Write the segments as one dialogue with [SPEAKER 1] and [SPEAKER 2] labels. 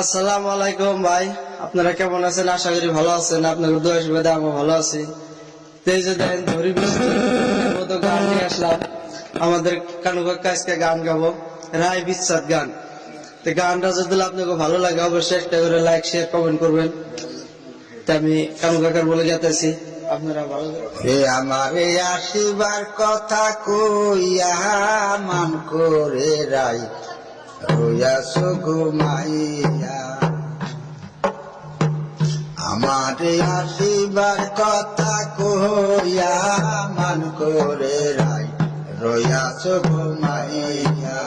[SPEAKER 1] আসসালামু আলাইকুম ভাই, আপনারা কেমন আছেন? আশা করি ভালো আছেন। আপনাদের দোয়া সুবাদে আমি ভালো আছি। এই যে দেখেন ধরি মতো গান নিয়ে আসলাম। আমাদের কানু কাকা আজকে গান গাবো, রায় বিচ্ছাদ গান। তো গানটা যদি আপনাকে ভালো লাগে অবশ্যই একটা করে লাইক শেয়ার কমেন্ট করবেন। তা আমি কানু কাকার বলে যেতেছি, আপনারা ভালো
[SPEAKER 2] আমার আসিবার কথা কইয়া মান করে রাই রইয়াছ ঘুমাইয়া। আমার আসিবার কথা কইয়া মান করে রাই রইয়াছ ঘুমাইয়া।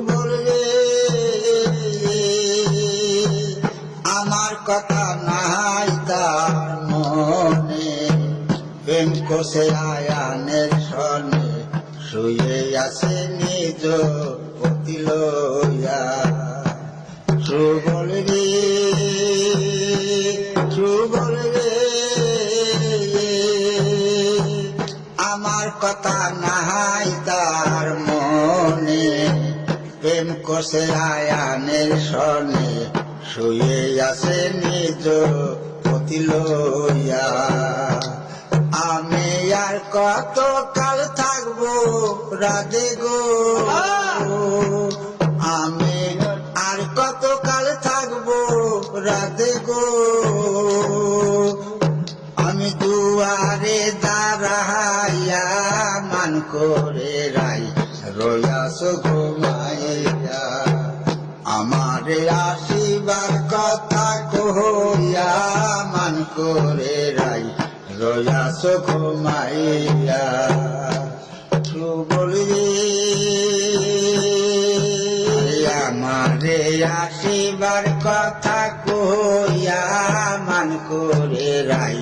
[SPEAKER 2] বলবে আমার কথা নাই তার মনে, প্রেম কোষে আয়ানের সনে শুয়ে আছে নিজ পতি লইয়া। বলবে আমার কথা নাই তার মনে, প্রেম কোষে আয়ানের সনে শুয়ে আছে নিজ পতি লইয়া। আমি আর কত কাল থাকবো রাধে গো, আমি আর কত কাল থাকবো রাধে গো। আমি দুয়ারে দাঁড়াইয়া মান করে রাই রইয়াছ ঘুমাইয়া। আমার আসিবার কথা কইয়া মান করে রাই রইয়াছ ঘুমাইয়া। বলবি আমারে আসিবার কথা কইয়া মান করে রাই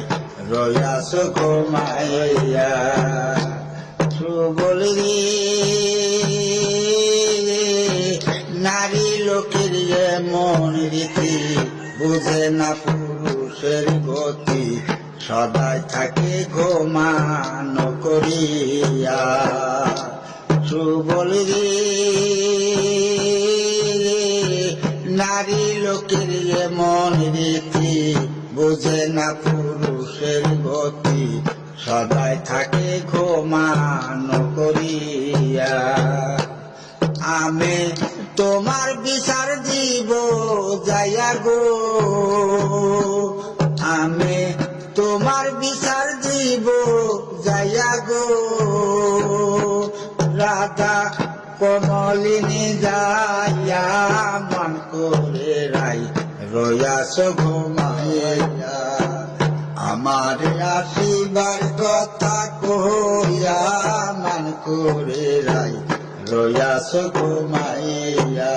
[SPEAKER 2] রইয়াছ ঘুমাইয়া। বলবি নারী লোকের মন রীতি বুঝে না পুরুষের গতি, সদাই থাকে ঘুমানো করিয়া। বলবি নারী লোকের মন রীতি বুঝে না পুরুষের গতি, সদাই থাকে ঘুমানো করিয়া। আমি তোমার বিচার দিব যাইয়া গো, আমি তোমার বিচার দিব যাইয়া গো। রাধা কমলিনী যাইয়া মান করে রাই রইয়াছ ঘুমাইয়া। আমার আসিবার কথা কইয়া মান করে রাই রইয়াছ ঘুমাইয়া।